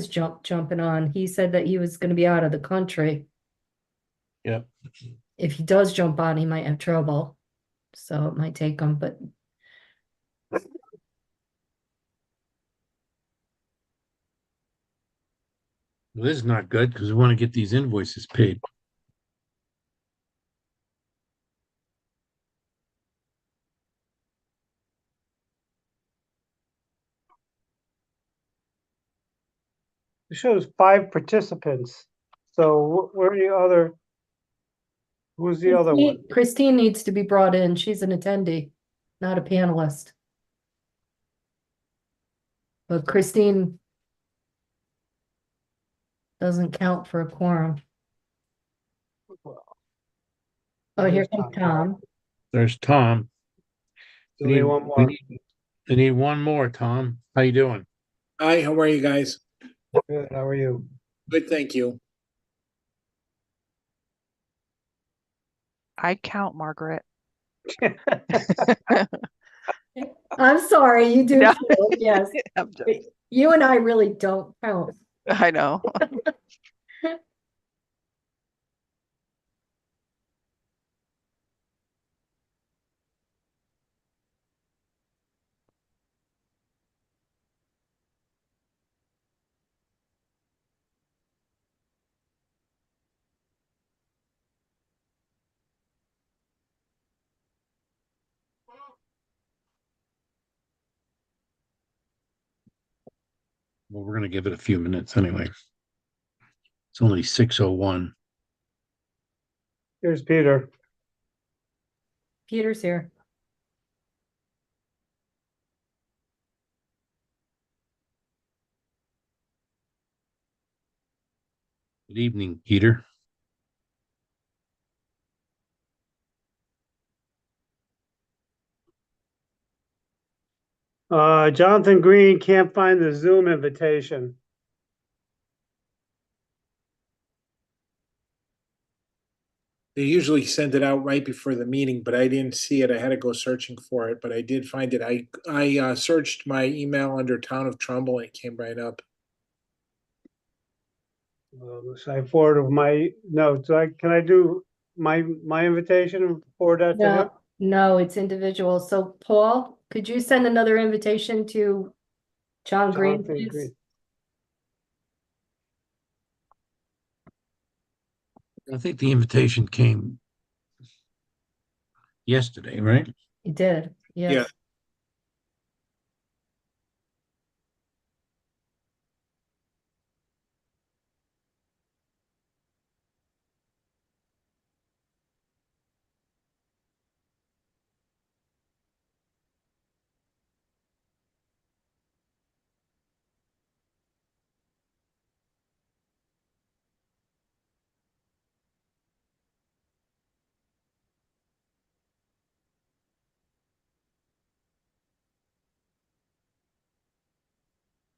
is jumping on. He said that he was gonna be out of the country. Yep. If he does jump on, he might have trouble. So it might take him, but Well, this is not good because we want to get these invoices paid. It shows 5 participants. So where are the other? Who's the other one? Christine needs to be brought in. She's an attendee, not a panelist. But Christine doesn't count for a quorum. Oh, here There's comes Tom. Tom. There's Tom. Do we want We more? need one more, Tom. How you doing? Hi, how are you guys? Good, how are you? Good, thank you. I count, Margaret. I'm sorry, you do No. too, yes. I'm just- You and I really don't count. I know. Well, we're going to give it a few minutes anyway. It's only 6:01. Here's Peter. Peter's here. Good evening, Peter. Jonathan Green can't find the Zoom invitation. They usually send it out right before the meeting, but I didn't see it. I had to go searching for it, but I did find it. I searched my email under Town of Trumbull and it came right up. Should I forward my, no, can I do my invitation and forward that to him? No, no, it's individual. So Paul, could you send another invitation to John Green, Jonathan please? Green. I think the invitation came yesterday, right? He did, Yeah. yes.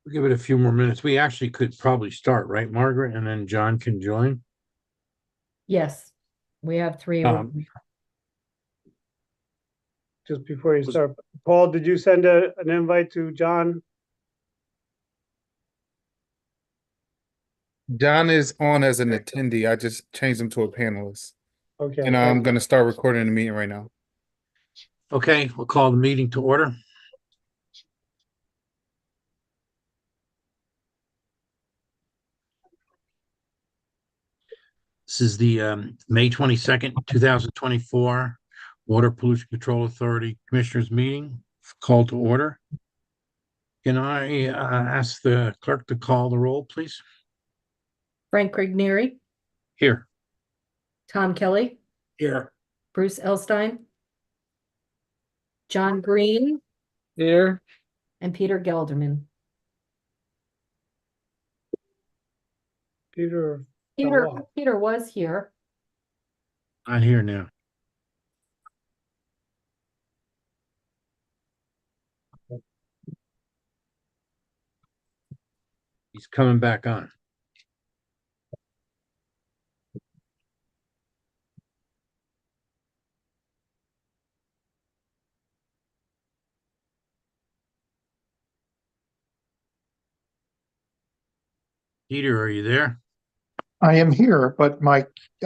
We'll give it a few more minutes. We actually could probably start, right, Margaret? And then John can join. Yes, we have three. Just before you start, Paul, did you send an invite to John? John is on as an attendee. I just changed him to a panelist. Okay. And I'm going to start recording the meeting right now. Okay, we'll call the meeting to order. This is the May 22nd, 2024 Water Pollution Control Authority Commissioners Meeting. Call to order. Can I ask the clerk to call the roll, please? Frank Grigneri, Here. Tom Kelly, Here. Bruce Elstein, John Green, Here. and Peter Gelderman. Peter. Peter was here. Not here now. He's coming back on. Peter, are you there? I am here, but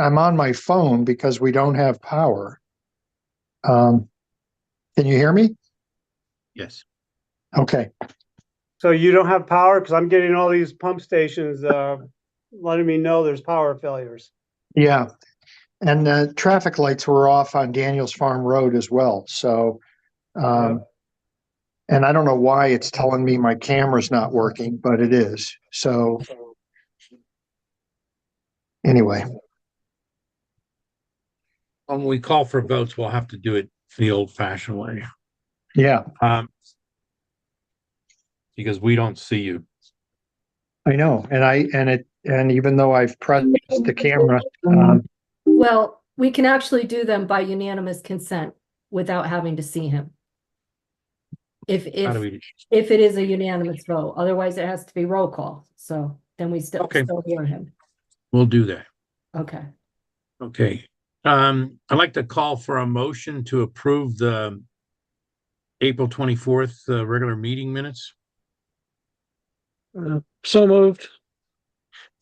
I'm on my phone because we don't have power. Can you hear me? Yes. Okay. So you don't have power? Because I'm getting all these pump stations, letting me know there's power failures. Yeah. And the traffic lights were off on Daniels Farm Road as well. So, and I don't know why it's telling me my camera's not working, but it is. So anyway, When we call for votes, we'll have to do it the old fashioned way. yeah, Because we don't see you. I know. And even though I've pressed the camera, Well, we can actually do them by unanimous consent without having to see him. If How do we? it is a unanimous vote, otherwise it has to be roll call. So then we still Okay. hear him. We'll do that. Okay. Okay. I'd like to call for a motion to approve the April 24th regular meeting minutes. So moved.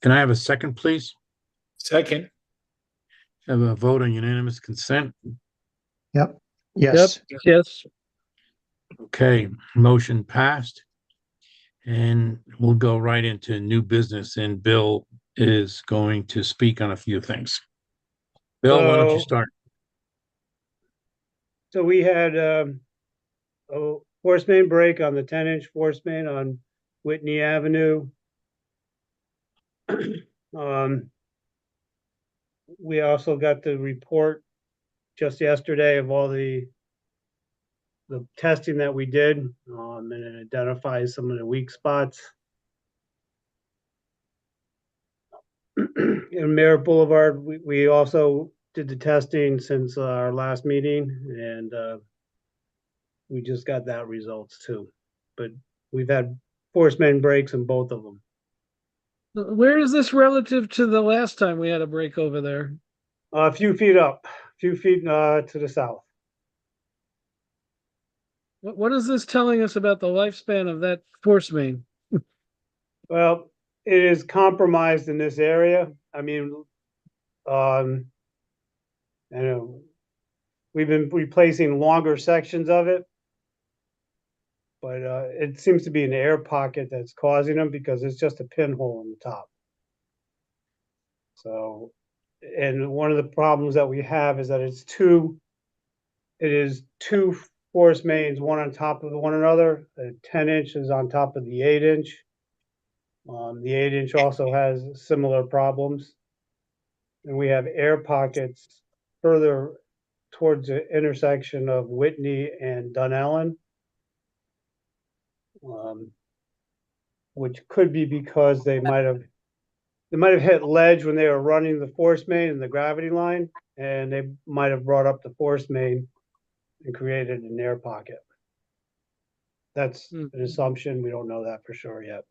Can I have a second, please? Second, Have a vote on unanimous consent. yes. Yes. Okay, motion passed. And we'll go right into new business, and Bill is going to speak on a few things. Bill, why don't you So- start? So we had a force main break on the 10-inch force main on Whitney Avenue. We also got the report just yesterday of all the testing that we did, and it identifies some of the weak spots. In Merritt Boulevard, we also did the testing since our last meeting, and we just got that results too. But we've had force main breaks in both of them. Where is this relative to the last time we had a break over there? A few feet up, a few feet to the south. What is this telling us about the lifespan of that force main? Well, it is compromised in this area. I mean, I know we've been replacing longer sections of it, but it seems to be an air pocket that's causing them because it's just a pinhole in the top. So, and one of the problems that we have is that it is two force mains, one on top of one another. The 10-inch is on top of the 8-inch. The 8-inch also has similar problems. And we have air pockets further towards the intersection of Whitney and Dunellen. Which could be because they might have hit ledge when they were running the force main and the gravity line, and they might have brought up the force main and created an air pocket. That's an assumption. We don't know that for sure yet.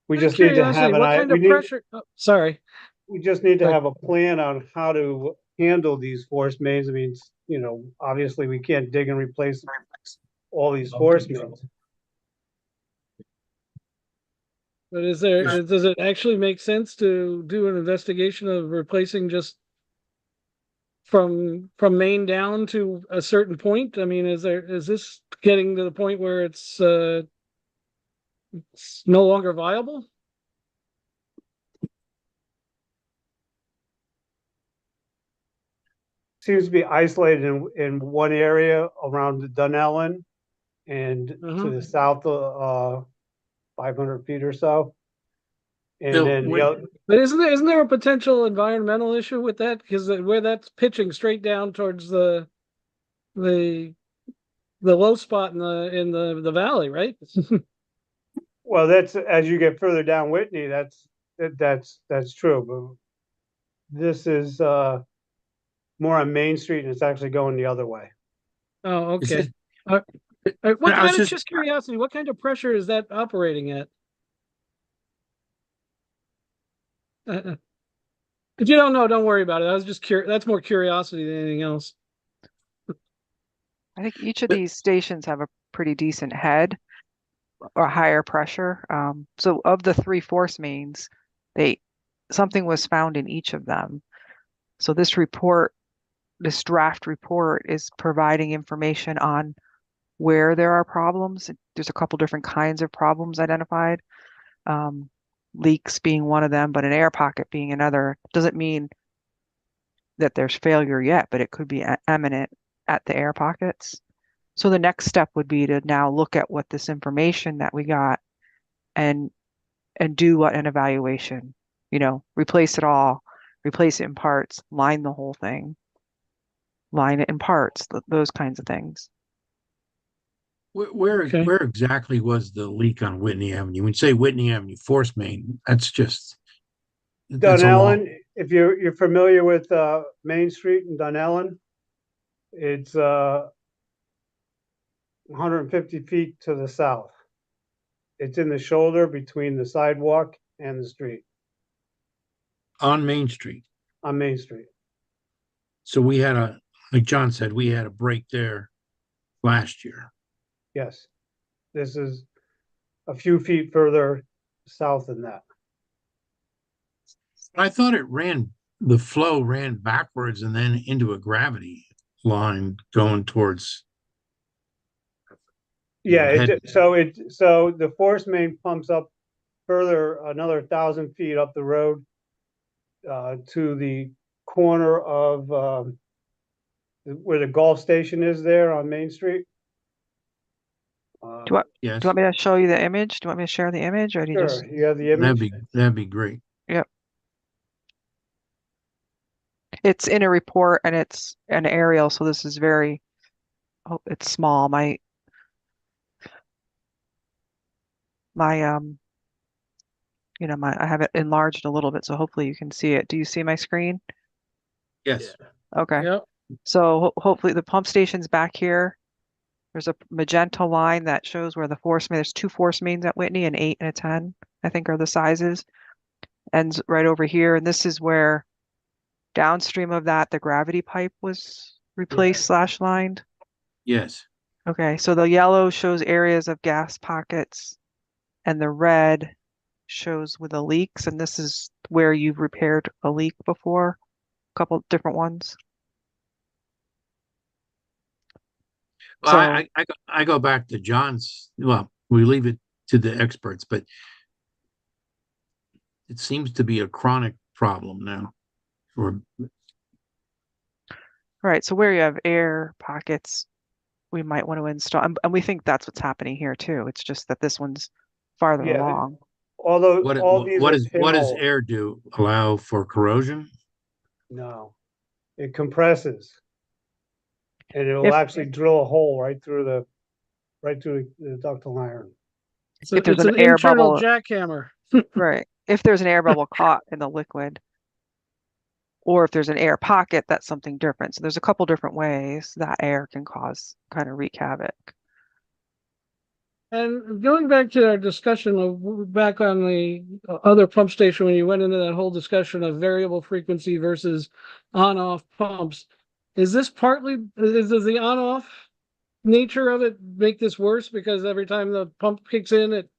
We just need to have what kind of pressure? Oh, sorry. we just need to have a plan on how to handle these force mains. I mean, obviously we can't dig and replace all these force mains. But does it actually make sense to do an investigation of replacing just from Maine down to a certain point? I mean, is this getting to the point where it's no longer viable? Seems to be isolated in one area around Dunellen and to the south of 500 feet or so. And Bill, then But isn't there a potential environmental issue with that? Because where that's pitching straight down towards the low spot in the valley, right? well, that's as you get further down Whitney, that's true. But this is more on Main Street, and it's actually going the other way. Oh, Is okay. Just curiosity, what kind of pressure is that operating at? If you don't know, don't worry about it. I was just curious. That's more curiosity than anything else. I think each of these stations have a pretty decent head. or higher pressure. So of the 3 force mains, something was found in each of them. So this draft report is providing information on where there are problems. There's a couple different kinds of problems identified. Leaks being one of them, but an air pocket being another. Doesn't mean that there's failure yet, but it could be imminent at the air pockets. So the next step would be to now look at what this information that we got and do an evaluation, replace it all, replace it in parts, line the whole thing, line it in parts, those kinds of things. Where Okay. where exactly was the leak on Whitney Avenue? When you say Whitney Avenue force main, that's a long. Dunellen, if you're familiar with Main Street in Dunellen, it's 150 feet to the south. It's in the shoulder between the sidewalk and the street On Main Street. on Main Street. So like John said, we had a break there last year. Yes. This is a few feet further south than that. I thought the flow ran backwards and then into a gravity line going towards. Yeah, Head- so the force main pumps up further another 1,000 feet up the road to the corner of where the golf station is there on Main Street. Yes, Do you want me to show you the image? Do you want me to share the image, or do you just? Sure, you have the image. that'd be great. It's in a report and it's an aerial, so this is it's small. My I have it enlarged a little bit, so hopefully you can see it. Do you see my screen? Yes. Okay. Yep. So hopefully the pump station's back here. There's a magenta line that shows where the force main, there's 2 force mains at Whitney, an 8 and a 10, I think are the sizes. Ends right over here. And this is where downstream of that, the gravity pipe was replaced / lined. Yes. Okay, so the yellow shows areas of gas pockets and the red shows with the leaks. And this is where you've repaired a leak before, a couple different ones. Well, So- I go back to John's. Well, we leave it to the experts, but it seems to be a chronic problem now. Right, so where you have air pockets, we might want to install, and we think that's what's happening here too. It's just that this one's farther Yeah, along. Although all these What are does pinhole. air do? Allow for corrosion? No, it compresses. And it'll If- actually drill a hole right through the ductile iron. So If there's it's an an air internal bubble- jackhammer. Right, if there's an air bubble caught in the liquid, or if there's an air pocket, that's something different. So there's a couple different ways that air can wreak havoc. And going back to our discussion of back on the other pump station, when you went into that whole discussion of variable frequency versus on-off pumps, is this does the on-off nature of it make this worse because every time the pump kicks in, it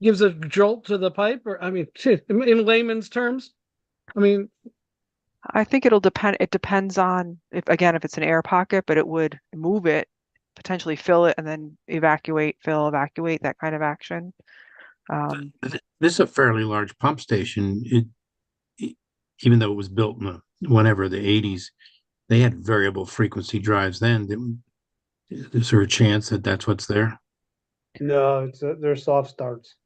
gives a jolt to the pipe? Or, I mean, in layman's terms, I mean, I think it'll depend. It depends on if it's an air pocket, but it would move it, potentially fill it, and then evacuate, fill, evacuate, that kind of action. This is a fairly large pump station. Even though it was built in whenever the 80s, they had variable frequency drives then. Is there a chance that that's what's there? No, they're soft starts.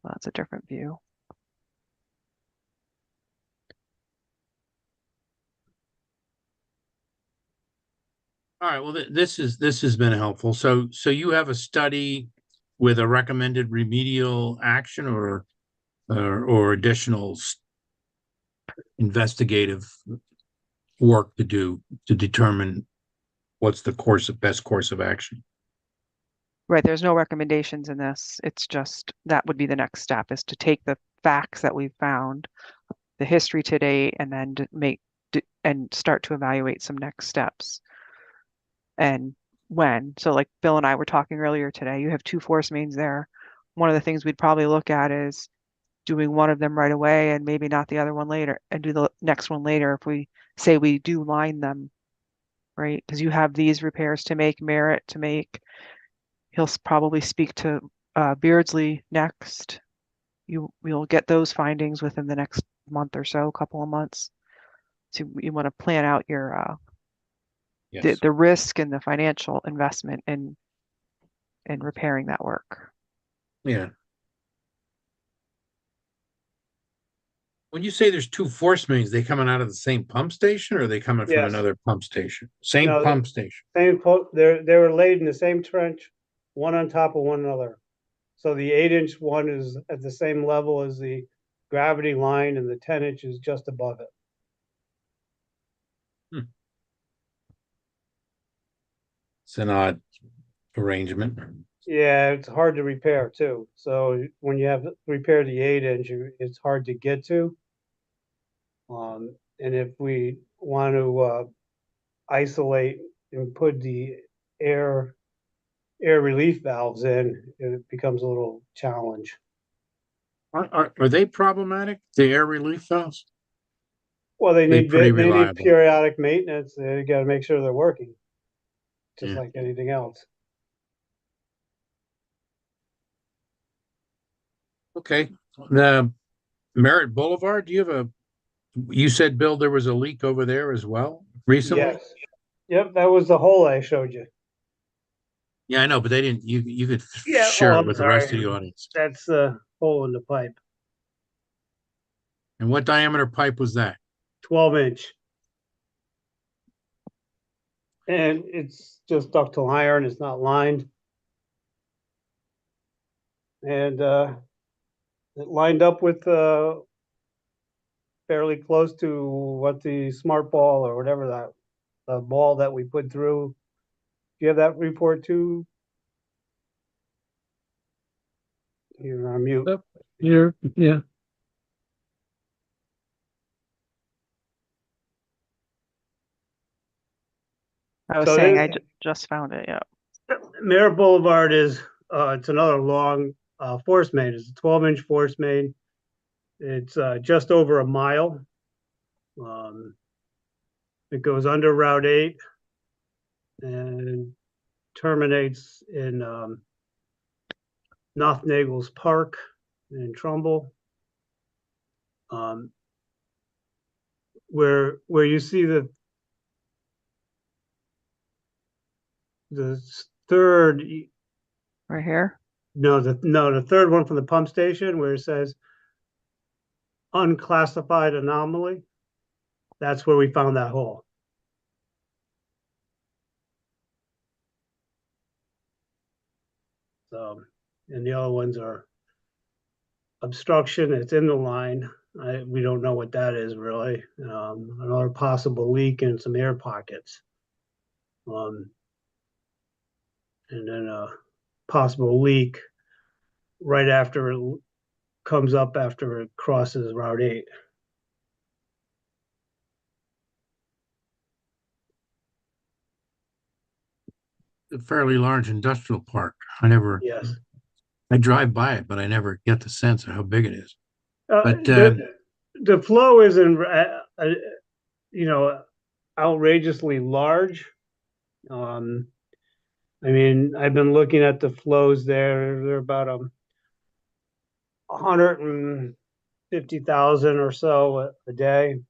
Well, that's a different view. All right. Well, this has been helpful. So you have a study with a recommended remedial action or additional investigative work to do to determine what's the best course of action. Right, there's no recommendations in this. It's just that would be the next step, is to take the facts that we've found, the history to date, and then and start to evaluate some next steps. And when. So like Bill and I were talking earlier today, you have two force mains there. One of the things we'd probably look at is doing one of them right away and maybe not the other one later, and do the next one later if we say we do line them, right? Because you have these repairs to make, Merritt to make. He'll probably speak to Beardsley next. We'll get those findings within the next month or so, couple of months. So you want to plan out your Yes. the risk and the financial investment in repairing that work. Yeah. When you say there's two force mains, they coming out of the same pump station or are they coming from Yes. another pump station? Same No, pump station. They were laid in the same trench, one on top of one another. So the 8-inch one is at the same level as the gravity line, and the 10-inch is just above it. It's an odd arrangement. Yeah, it's hard to repair too. So when you have to repair the 8-inch, it's hard to get to. And if we want to isolate and put the air relief valves in, it becomes a little challenge. Are they problematic, the air relief valves? Well, they They're need pretty they need reliable. periodic maintenance. They got to make sure they're working, just Yeah. like anything else. Okay, the Merritt Boulevard, do you have you said, Bill, there was a leak over there as well recently? Yes. Yep, that was the hole I showed you. Yeah, I know, but they didn't, you could Yeah, share oh, it I'm with the rest of sorry. the audience. That's the hole in the pipe, And what diameter pipe was that? 12-inch. And it's just ductile iron, it's not lined. And it lined up with fairly close to what the smart ball or whatever the ball that we put through. Do you have that report too? You're on mute. Yep. Yeah. I was So saying this- I just found it. Yeah. Merritt Boulevard is, it's another long force main. It's a 12-inch force main. It's just over a mile. It goes under Route 8 and terminates in North Nagels Park in Trumbull. Where you see the third, Right here. the third one from the pump station where it says unclassified anomaly. That's where we found that hole. So, and the other ones are obstruction. It's in the line. We don't know what that is really. Another possible leak in some air pockets. And then a possible leak right after it comes up after it crosses Route 8. A fairly large industrial park. Yes. I drive by it, but I never get the sense of how big it is. But, The flow isn't, outrageously large. I mean, I've been looking at the flows there. They're about 150,000 or so a day.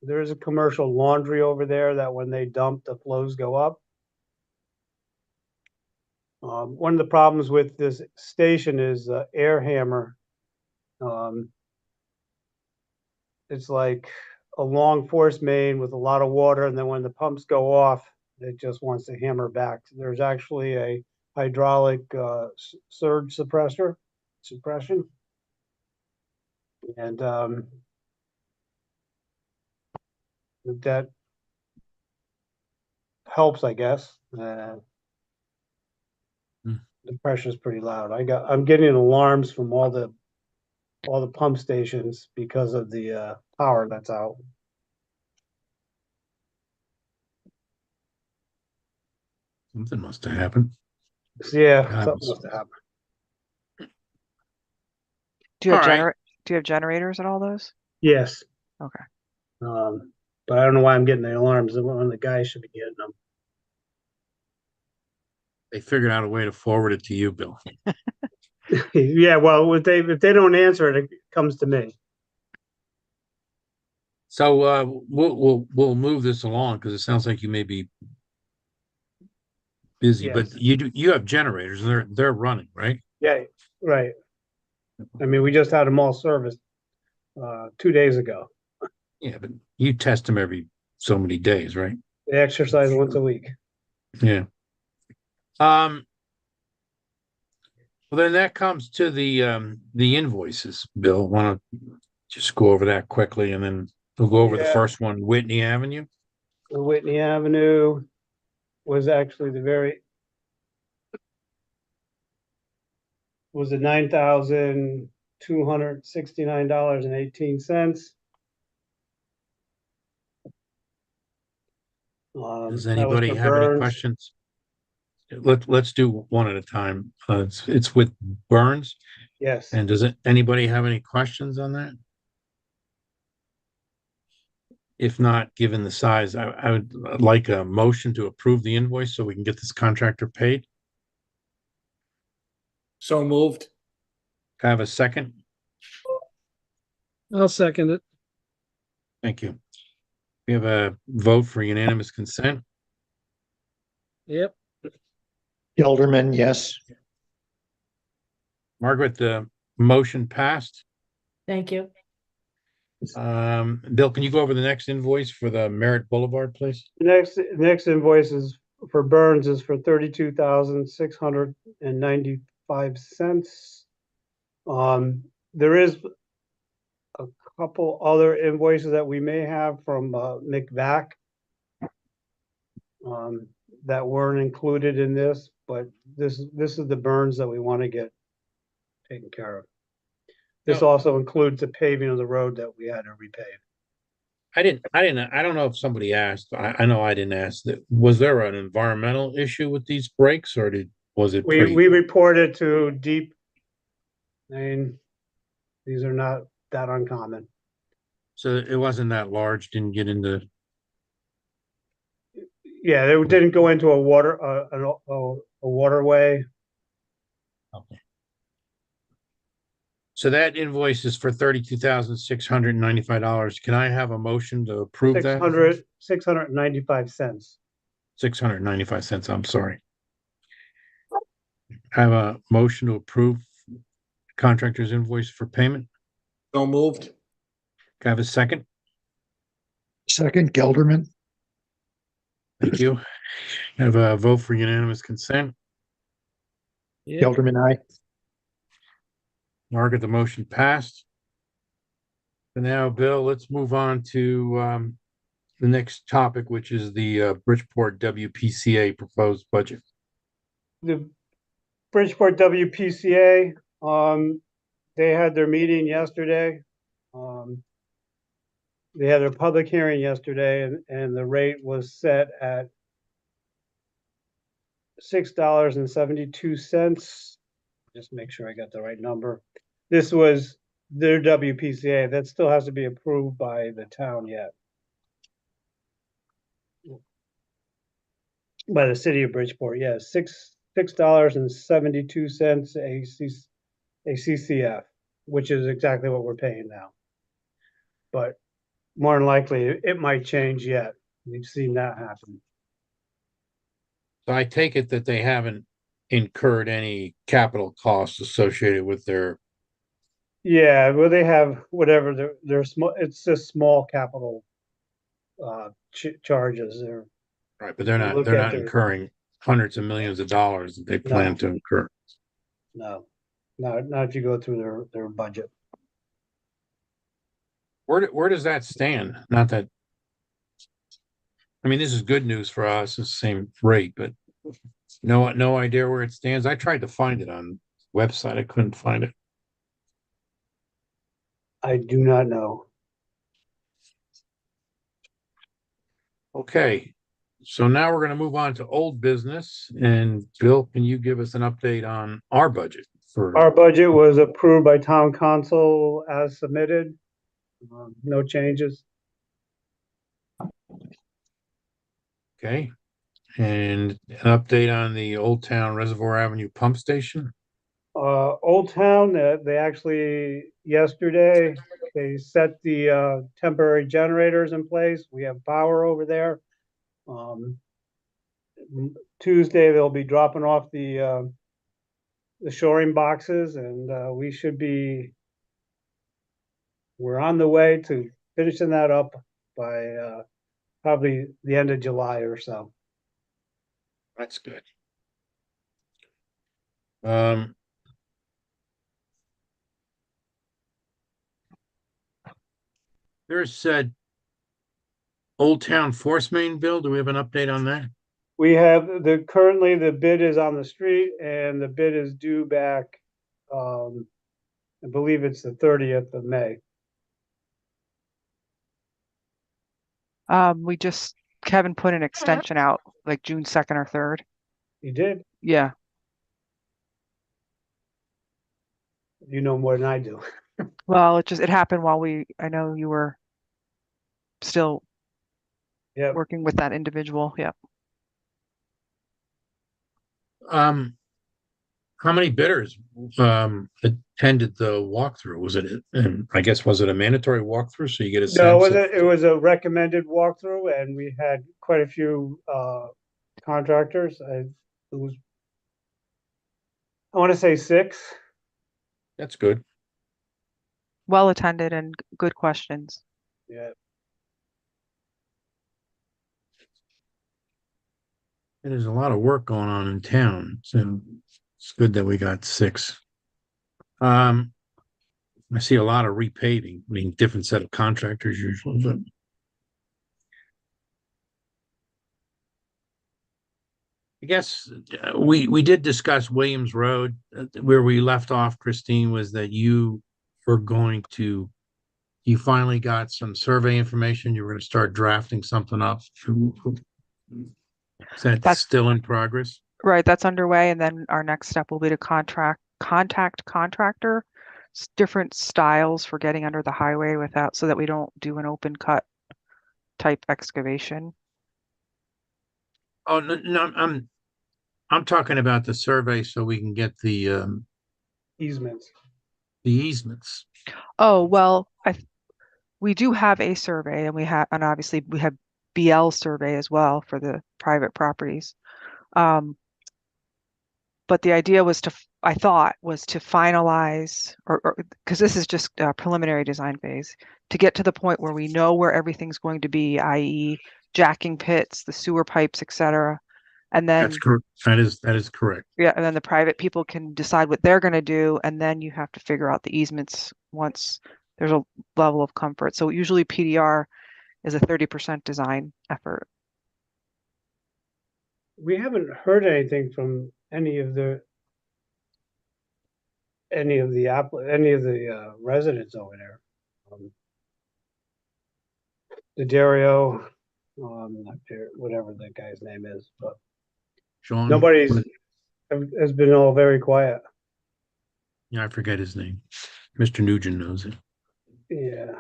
There's a commercial laundry over there that when they dump, the flows go up. One of the problems with this station is air hammer. It's like a long force main with a lot of water, and then when the pumps go off, it just wants to hammer back. There's actually a hydraulic surge suppression, and that helps, I guess. The pressure is pretty loud. I'm getting alarms from all the pump stations because of the power that's out. Something must have happened. Yeah, God, something must have happened. Do you have All right. do you have generators at all those? Yes. Okay. But I don't know why I'm getting the alarms when the guy should be getting them. They figured out a way to forward it to you, Bill. Yeah, well, if they don't answer it, it comes to me. So we'll move this along because it sounds like you may be busy, but Yes. you have generators, they're running, right? Yeah, right. I mean, we just had them all serviced 2 days ago. Yeah, but you test them every so many days, right? They exercise once a week. Yeah. Well, then that comes to the invoices, Bill. Want to just go over that quickly and then we'll go over the Yeah. first one, Whitney Avenue. The Whitney Avenue was actually was the $9,269.18. Does That was anybody for have any Burns. questions? Let's do one at a time. It's with Burns. Yes. And does anybody have any questions on that? If not, given the size, I would like a motion to approve the invoice so we can get this contractor paid. So moved. Can I have a second? I'll second it. Thank you. We have a vote for unanimous consent. Yep. Gelderman, yes. Margaret, the motion passed. Thank you. Bill, can you go over the next invoice for the Merritt Boulevard, please? The next invoice is for Burns is for $32,695. There is a couple other invoices that we may have from McVac that weren't included in this, but this is the Burns that we want to get taken care of. This No. also includes the paving of the road that we had to repave. I don't know if somebody asked. I know I didn't ask that. Was there an environmental issue with these breaks or was it We pretty? reported to deep. I mean, these are not that uncommon. So it wasn't that large, didn't get into, Yeah, they didn't go into a waterway. okay. So that invoice is for $32,695. Can I have a motion to approve that? $695. 695 cents, I'm sorry. I have a motion to approve contractor's invoice for payment. So moved. Can I have a second? Second, Gelderman, Thank you. I have a vote for unanimous consent. Yep. Gelderman, aye. Margaret, the motion passed. And now, Bill, let's move on to the next topic, which is the Bridgeport WPCA proposed budget. The Bridgeport WPCA, they had their meeting yesterday. They had their public hearing yesterday and the rate was set at $6.72. Just make sure I got the right number. This was their WPCA. That still has to be approved by the town yet. By the city of Bridgeport, yes, $6.72 a CCF, which is exactly what we're paying now. But more than likely, it might change yet. We've seen that happen. So I take it that they haven't incurred any capital costs associated with their, Yeah, well, they have whatever they're small. It's just small capital charges. right, but they're Look not at their- incurring hundreds of millions of dollars that they plan to incur. No, not if you go through their budget. Where does that stand? Not that, I mean, this is good news for us, it's the same rate, but no idea where it stands. I tried to find it on the website. I couldn't find it. I do not know. Okay. so now we're gonna move on to old business, and Bill, can you give us an update on our budget for? Our budget was approved by town council as submitted. No changes. Okay, and an update on the Old Town Reservoir Avenue Pump Station? Old Town, they actually, yesterday, they set the, temporary generators in place. We have power over there. Tuesday, they'll be dropping off the shoring boxes and, we should be, we're on the way to finishing that up by, probably the end of July or so. That's good. Um. There's said Old Town Force Main Bill. Do we have an update on that? We have currently the bid is on the street and the bid is due back, I believe it's the 30th of May. Kevin put an extension out like June 2nd or 3rd. You did? Yeah. You know more than I do. Well, it happened while I know you were still Yeah. working with that individual. Yeah. How many bidders attended the walkthrough? Was it, I guess, was it a mandatory walkthrough? So you get a No, sense of- it was a recommended walkthrough and we had quite a few contractors. It was, I want to say 6. That's good. Well attended and good questions. Yeah. There's a lot of work going on in town, so it's good that we got 6. I see a lot of repaving, I mean, different set of contractors usually, but. I guess we did discuss Williams Road. Where we left off, Christine, was that you finally got some survey information. You were going to start drafting something up. Is that That's- still in progress? Right, that's underway, and then our next step will be to contact contractor, different styles for getting under the highway without, so that we don't do an open cut type excavation. Oh, no, I'm talking about the survey so we can get the Easements. easements. Oh, well, we do have a survey and obviously we have BL survey as well for the private properties. But the idea was I thought was to finalize or because this is just a preliminary design phase, to get to the point where we know where everything's going to be, i.e. jacking pits, the sewer pipes, etc. And then That's correct. That is correct. yeah, and then the private people can decide what they're going to do, and then you have to figure out the easements once there's a level of comfort. So usually PDR is a 30% design effort. We haven't heard anything from any of the residents over there. The Dario, whatever that guy's name is, but Sean. nobody's has been all very quiet. Yeah, I forget his name. Mr. Nugent knows it. Yeah.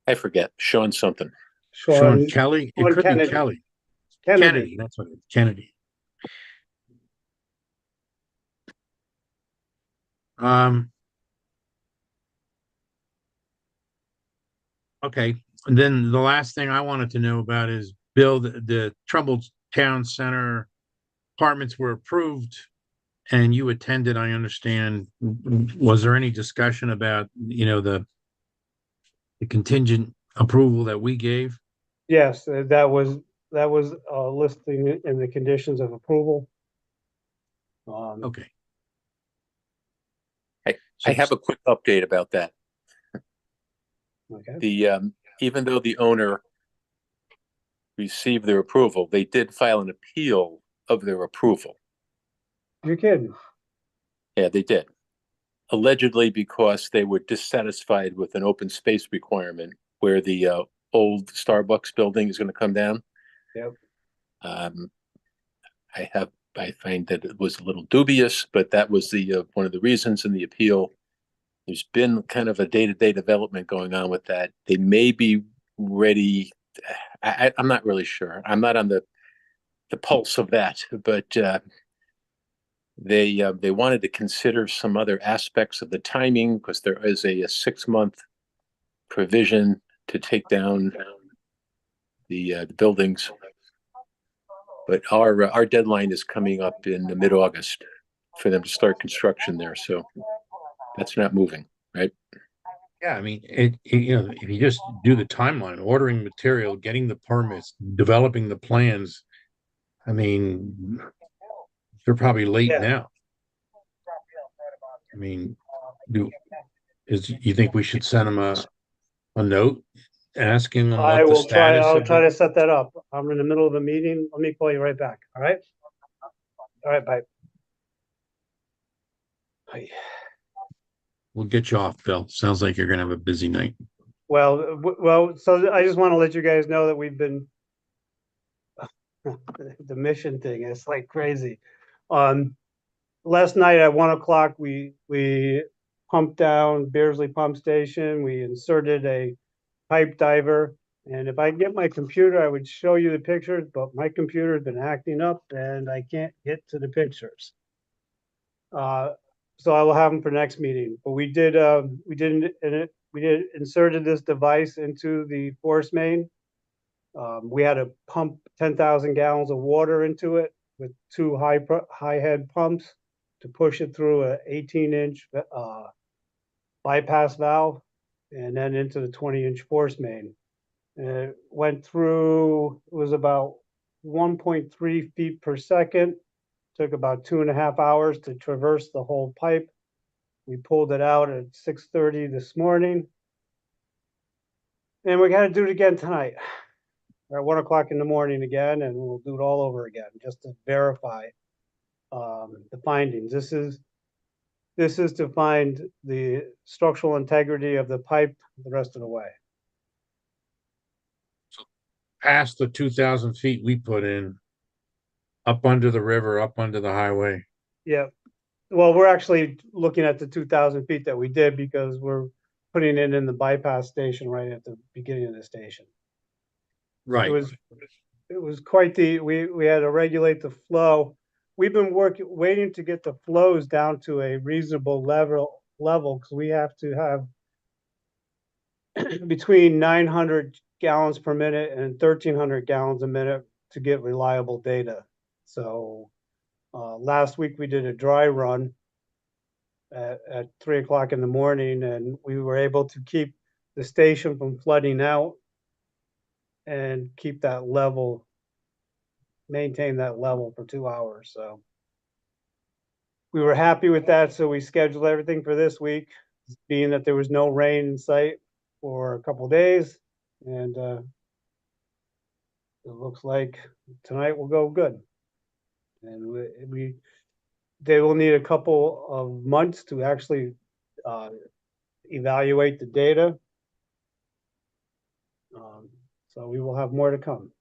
I forget. Sean something. Sean Kelly. It Sean could Kennedy. be Kelly. Kennedy. Kennedy. That's what it is. Kennedy. Okay. And then the last thing I wanted to know about is Bill, the Trumbull Town Center apartments were approved and you attended, I understand. Was there any discussion about, the contingent approval that we gave? Yes, that was listing in the conditions of approval. Okay. I have a quick update about that. Okay. Even though the owner received their approval, they did file an appeal of their approval. You're kidding. Yeah, they did. Allegedly because they were dissatisfied with an open space requirement where the old Starbucks building is going to come down. Yep. I find that it was a little dubious, but that was the one of the reasons in the appeal. There's been kind of a day-to-day development going on with that. They may be ready. I'm not really sure. I'm not on the pulse of that, but they wanted to consider some other aspects of the timing because there is a 6-month provision to take down the buildings. But our deadline is coming up in mid-August for them to start construction there. So that's not moving, right? Yeah, I mean, if you just do the timeline, ordering material, getting the permits, developing the plans, I mean, they're probably late Yeah. now. I mean, you think we should send them a note asking them I what the will try, status I'll of try it? to set that up. I'm in the middle of a meeting. Let me call you right back. All right? All right, bye. Hi. We'll get you off, Bill. Sounds like you're gonna have a busy night. Well, so I just want to let you guys know that we've been the mission thing is like crazy. Last night at 1 o'clock, we pumped down Beardsley Pump Station. We inserted a pipe diver. And if I can get my computer, I would show you the pictures, but my computer's been acting up and I can't get to the pictures. So I will have them for next meeting, but we did inserted this device into the force main. We had to pump 10,000 gallons of water into it with 2 high head pumps to push it through a 18-inch bypass valve and then into the 20-inch force main. And it went through, it was about 1.3 feet per second. Took about 2.5 hours to traverse the whole pipe. We pulled it out at 6:30 this morning. And we got to do it again tonight. We're at 1 o'clock in the morning again, and we'll do it all over again just to verify the findings. This is to find the structural integrity of the pipe the rest of the way. Past the 2,000 feet we put in, up under the river, up under the highway. Yeah. Well, we're actually looking at the 2,000 feet that we did because we're putting it in the bypass station right at the beginning of the station. Right. It was quite we had to regulate the flow. We've been waiting to get the flows down to a reasonable level because we have to have between 900 gallons per minute and 1,300 gallons a minute to get reliable data. So last week we did a dry run at 3 o'clock in the morning, and we were able to keep the station from flooding out and keep that level, maintain that level for 2 hours. So we were happy with that. So we scheduled everything for this week, being that there was no rain in sight for a couple of days. And it looks like tonight will go good. And they will need a couple of months to actually evaluate the data. So we will have more to come.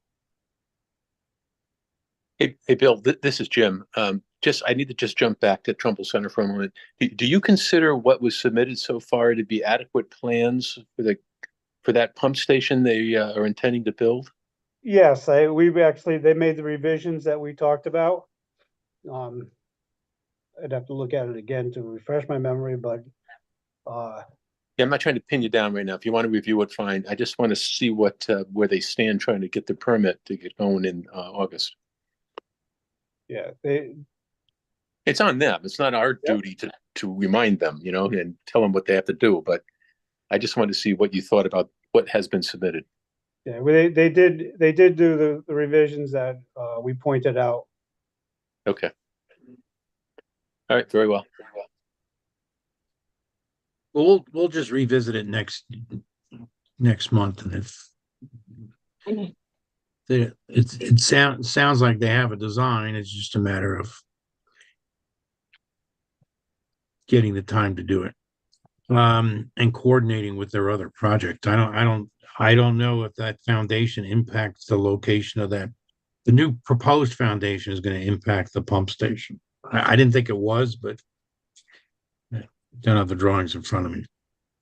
Hey, Bill, this is Jim. I need to just jump back to Trumbull Center for a moment. Do you consider what was submitted so far to be adequate plans for that pump station they are intending to build? Yes, they made the revisions that we talked about. I'd have to look at it again to refresh my memory, but yeah, I'm not trying to pin you down right now. If you want to review it, fine. I just want to see where they stand trying to get the permit to get going in August. yeah, It's on them. It's not our duty to remind them, and tell them what they have to do. But I just wanted to see what you thought about what has been submitted. yeah, they did do the revisions that we pointed out. Okay. All right. Very well. Well, we'll just revisit it next month, and if it sounds like they have a design, it's just a matter of getting the time to do it, and coordinating with their other project. I don't know if that foundation impacts the location of that the new proposed foundation is going to impact the pump station. I didn't think it was, but don't have the drawings in front of me.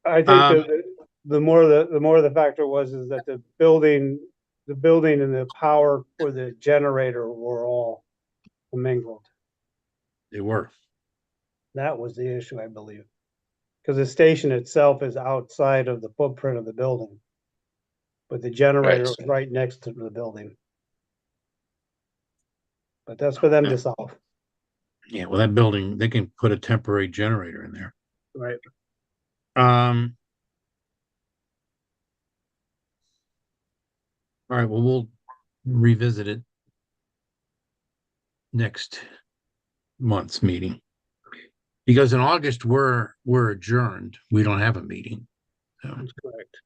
I think that the more the factor was is that the building and the power for the generator were all commingled. They were. That was the issue, I believe. Because the station itself is outside of the footprint of the building. But the generator is right next to the building. But that's for them to solve. Yeah, well, that building, they can put a temporary generator in there. Right. All right, well, we'll revisit it next month's meeting. Because in August, we're adjourned. We don't have a meeting. So That's correct.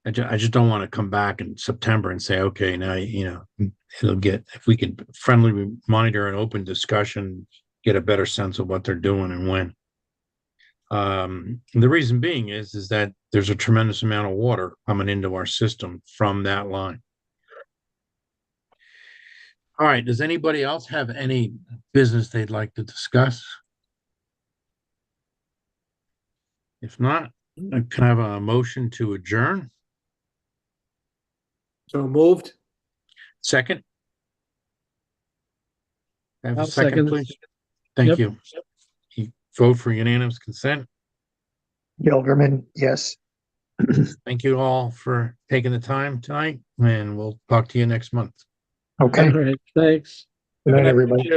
I just don't want to come back in September and say, okay, now, it'll get, if we can friendly monitor and open discussion, get a better sense of what they're doing and when. The reason being is that there's a tremendous amount of water coming into our system from that line. All right, does anybody else have any business they'd like to discuss? If not, can I have a motion to adjourn? So moved. Second? Have a I'll second, second. please. Thank Yep. you. You vote for unanimous consent. Gilderman, yes. Thank you all for taking the time tonight, and we'll talk to you next month. Okay. All right, thanks. Good night, everybody.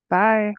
Bye.